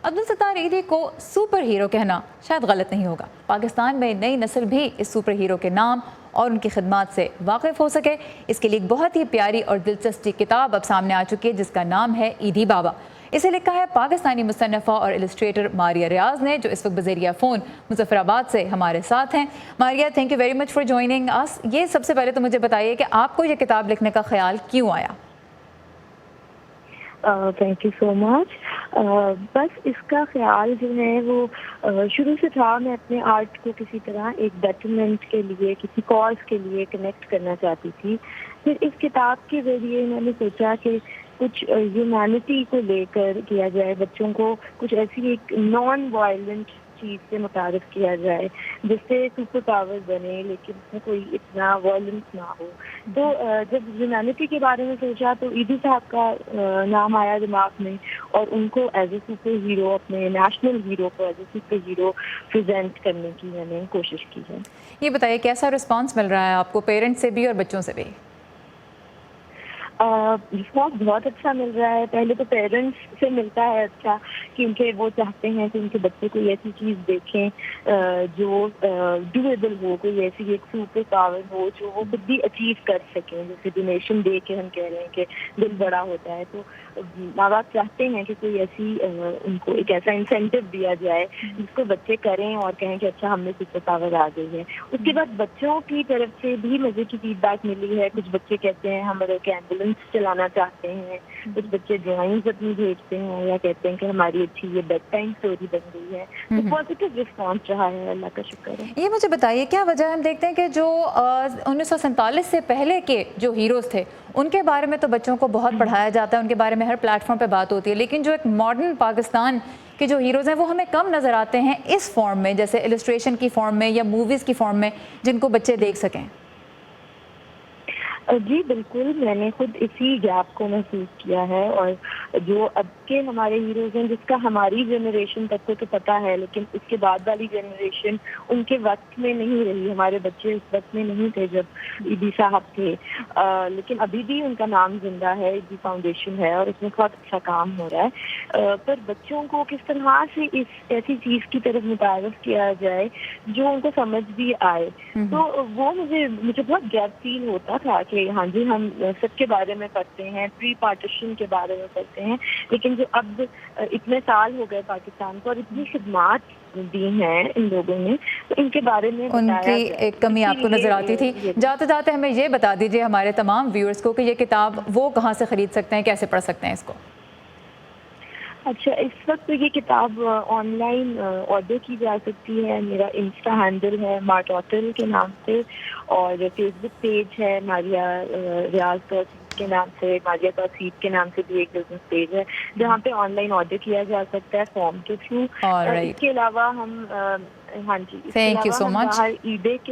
عبدالستار ایدھی کو super hero کہنا شاید غلط نہیں ہوگا۔ پاکستان میں نئی نسل بھی اس سپر ہیرو کے نام اور ان کی خدمات سے واقف ہو سکے، اس کے لیے ایک بہت ہی پیاری اور دلچسپ کتاب اب سامنے آ چکی ہے جس کا نام ہے ایدھی بابا۔ اسے لکھا ہے پاکستانی مصنفہ اور السٹریٹر ماریہ ریاض نے، جو اس وقت بذریعہ فون مظفر آباد سے ہمارے ساتھ ہیں۔ Maria, thank you very much for joining us. یہ سب سے پہلے تو مجھے بتائیے کہ آپ کو یہ کتاب لکھنے کا خیال کیوں آیا؟ تھینک یو سو مچ۔ بس اس کا خیال جو ہے وہ شروع سے تھا۔ میں اپنے آرٹ کو کسی طرح ایک بیٹرمنٹ کے لیے، کسی کاز کے لیے کنیکٹ کرنا چاہتی تھی۔ پھر اس کتاب کے ذریعے میں نے سوچا کہ کچھ ہیومینٹی کو لے کر کیا جائے، بچوں کو کچھ ایسی ایک نان وائلنٹ چیز سے متعارف کیا جائے جس سے سپر پاور بنے لیکن اس میں کوئی اتنا وائلنس نہ ہو۔ تو جب ہیومینٹی کے بارے میں سوچا تو ایدھی صاحب کا نام آیا دماغ میں، اور ان کو ایز اے سپر ہیرو، اپنے نیشنل ہیرو کو as a super hero present کرنے کی میں نے کوشش کی ہے۔ یہ بتائیے کیسا رسپانس مل رہا ہے آپ کو، پیرنٹس سے بھی اور بچوں سے بھی؟ رسپانس بہت اچھا مل رہا ہے۔ پہلے تو پیرنٹس سے ملتا ہے اچھا، کیونکہ وہ چاہتے ہیں کہ ان کے بچے کوئی ایسی چیز دیکھیں جو ڈویبل ہو، کوئی ایسی ایک سپر پاور ہو جو وہ خود بھی اچیو کر سکیں۔ جیسے ڈونیشن دے کے ہم کہہ رہے ہیں کہ دل بڑا ہوتا ہے، تو ماں باپ چاہتے ہیں کہ کوئی ایسی ان کو ایک ایسا انسینٹیو دیا جائے جس کو بچے کریں اور کہیں کہ اچھا ہم نے سپر پاور آ گئی ہے۔ اس کے بعد بچوں کی طرف سے بھی مزے کی فیڈ بیک ملی ہے۔ کچھ بچے کہتے ہیں ہمارے ایمبولینس چلانا چاہتے ہیں، کچھ بچے ڈرائنگز اپنی بھیجتے ہیں یا کہتے ہیں کہ ہماری اچھی یہ بیڈ ٹائم اسٹوری بن گئی ہے۔ تو پازیٹیو رسپانس رہا ہے، اللہ کا شکر ہے۔ یہ مجھے بتائیے کیا وجہ ہے، ہم دیکھتے ہیں کہ جو 1947 سے پہلے کے جو ہیروز تھے ان کے بارے میں تو بچوں کو بہت پڑھایا جاتا ہے، ان کے بارے میں ہر پلیٹ فارم پہ بات ہوتی ہے، لیکن جو ایک ماڈرن پاکستان کے جو ہیروز ہیں وہ ہمیں کم نظر آتے ہیں اس فارم میں، جیسے السٹریشن کی فارم میں یا موویز کی فارم میں، جن کو بچے دیکھ سکیں۔ جی بالکل، میں نے خود اسی گیپ کو محسوس کیا ہے، اور جو اب کے ہمارے ہیروز ہیں جس کا ہماری جنریشن تک کو تو پتہ ہے، لیکن اس کے بعد والی جنریشن ان کے وقت میں نہیں رہی۔ ہمارے بچے اس وقت میں نہیں تھے جب ایدھی صاحب تھے، لیکن ابھی بھی ان کا نام زندہ ہے، ایدھی فاؤنڈیشن ہے اور اس میں بہت اچھا کام ہو رہا ہے۔ پر بچوں کو کس طرح سے اس ایسی چیز کی طرف متعارف کیا جائے جو ان کو سمجھ بھی آئے، تو وہ مجھے بہت گیپ فیل ہوتا تھا کہ ہاں جی ہم سب کے بارے میں پڑھتے ہیں، پری پارٹیشن کے بارے میں پڑھتے ہیں، لیکن جو اب اتنے سال ہو گئے پاکستان کو اور اتنی خدمات دی ہیں ان لوگوں نے، تو ان کے بارے میں ان بتایا کی جائے۔ ایک کمی آپ کو نظر آتی تھی۔ جاتے جاتے ہمیں یہ بتا دیجیے ہمارے تمام ویورز کو کہ یہ کتاب وہ کہاں سے خرید سکتے ہیں، کیسے پڑھ سکتے ہیں اس کو؟ اچھا، اس وقت یہ کتاب آن لائن آرڈر کی جا سکتی ہے۔ میرا انسٹا ہینڈل ہے مارٹ ہوٹل کے نام سے، اور فیس بک پیج ہے ماریہ ریاض توصیف کے نام سے، ماریہ توصیف کے نام سے بھی ایک بزنس پیج ہے جہاں پہ آن لائن آرڈر کیا جا سکتا ہے فارم کے تھرو۔ اس کے علاوہ ہم تھینک یو سو مچ۔ باہر ای بے کے